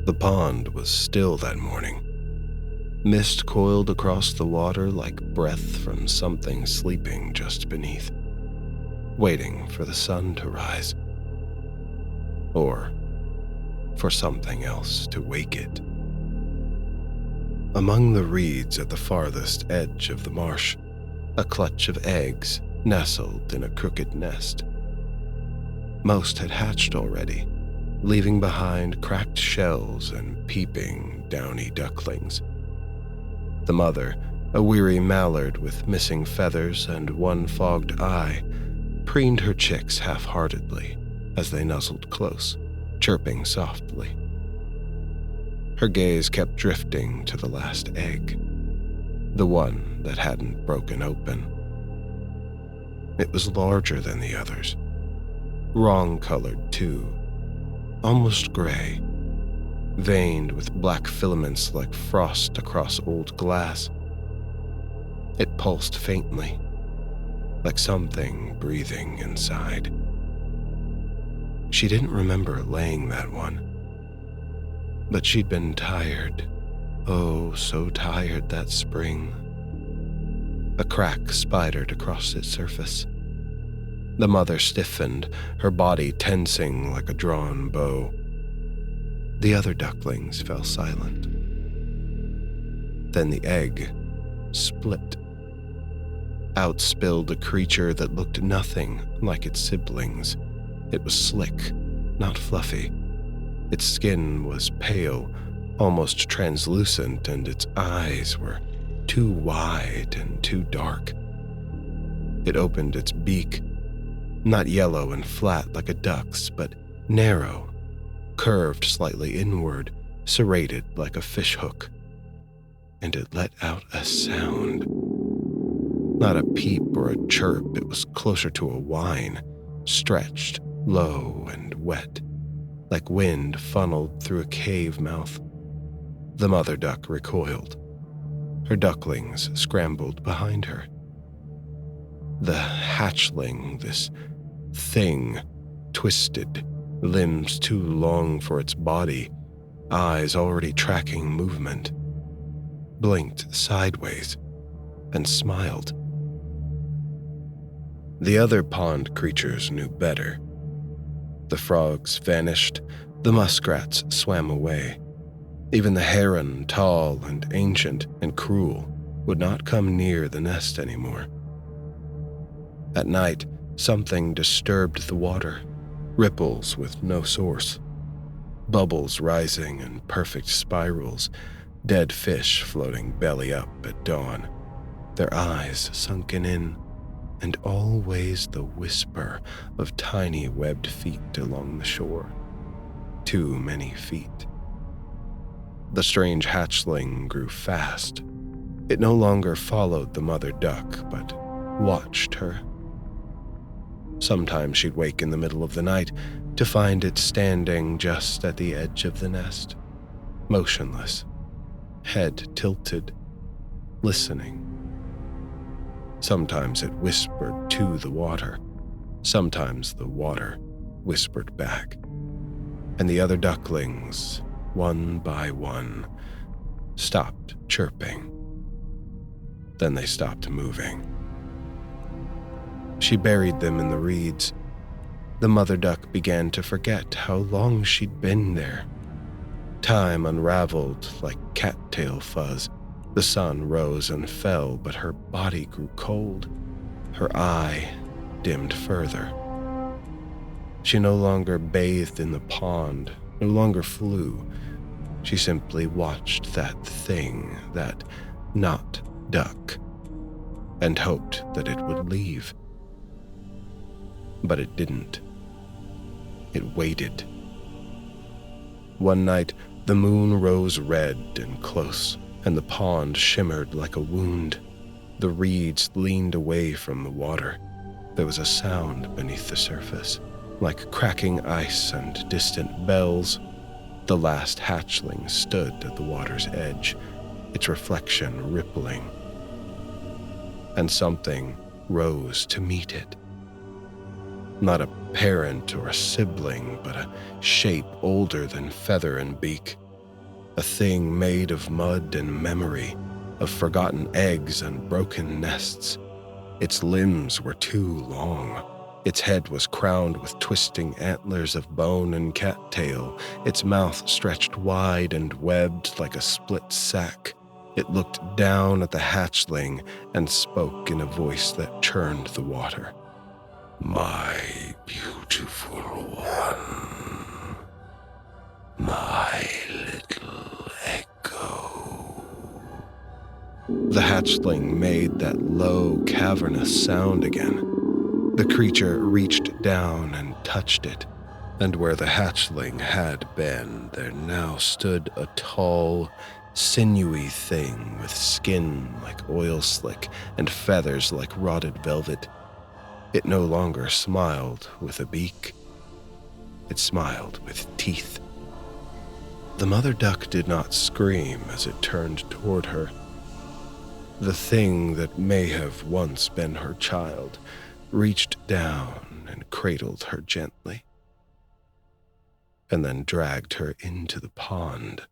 The pond was still that morning. Mist coiled across the water like breath from something sleeping just beneath, waiting for the sun to rise, or for something else to wake it. Among the reeds at the farthest edge of the marsh, a clutch of eggs nestled in a crooked nest. Most had hatched already, leaving behind cracked shells and peeping, downy ducklings. The mother, a weary mallard with missing feathers and one fogged eye, preened her chicks half-heartedly as they nuzzled close, chirping softly. Her gaze kept drifting to the last egg, the one that hadn't broken open. It was larger than the others, wrong-colored too, almost gray, veined with black filaments like frost across old glass. It pulsed faintly, like something breathing inside. She didn't remember laying that one, but she'd been tired, oh, so tired that spring. A crack spidered across its surface. The mother stiffened, her body tensing like a drawn bow. The other ducklings fell silent. Then the egg split. Out spilled a creature that looked nothing like its siblings. It was slick, not fluffy. Its skin was pale, almost translucent, and its eyes were too wide and too dark. It opened its beak, not yellow and flat like a duck's, but narrow, curved slightly inward, serrated like a fishhook. And it let out a sound. Not a peep or a chirp, it was closer to a whine, stretched, low and wet, like wind funneled through a cave mouth. The mother duck recoiled. Her ducklings scrambled behind her. The hatchling, this thing, twisted, limbs too long for its body, eyes already tracking movement, blinked sideways and smiled. The other pond creatures knew better. The frogs vanished, the muskrats swam away. Even the heron, tall and ancient and cruel, would not come near the nest anymore. At night, something disturbed the water, ripples with no source, bubbles rising in perfect spirals, dead fish floating belly up at dawn, their eyes sunken in, and always the whisper of tiny webbed feet along the shore. Too many feet. The strange hatchling grew fast. It no longer followed the mother duck, but watched her. Sometimes she'd wake in the middle of the night to find it standing just at the edge of the nest, motionless, head tilted, listening. Sometimes it whispered to the water. Sometimes the water whispered back. And the other ducklings, one by one, stopped chirping. Then they stopped moving. She buried them in the reeds. The mother duck began to forget how long she'd been there. Time unraveled like cattail fuzz. The sun rose and fell, but her body grew cold. Her eye dimmed further. She no longer bathed in the pond, no longer flew. She simply watched that thing, that not duck, and hoped that it would leave. But it didn't. It waited. One night, the moon rose red and close, and the pond shimmered like a wound. The reeds leaned away from the water. There was a sound beneath the surface, like cracking ice and distant bells. The last hatchling stood at the water's edge, its reflection rippling. And something rose to meet it. Not a parent or a sibling, but a shape older than feather and beak, a thing made of mud and memory, of forgotten eggs and broken nests. Its limbs were too long. Its head was crowned with twisting antlers of bone and cattail. Its mouth stretched wide and webbed like a split sack. It looked down at the hatchling and spoke in a voice that churned the water. "My beautiful one, my little echo." The hatchling made that low, cavernous sound again. The creature reached down and touched it, and where the hatchling had been, there now stood a tall, sinewy thing with skin like oil slick and feathers like rotted velvet. It no longer smiled with a beak. It smiled with teeth. The mother duck did not scream as it turned toward her. The thing that may have once been her child reached down and cradled her gently, and then dragged her into the pond.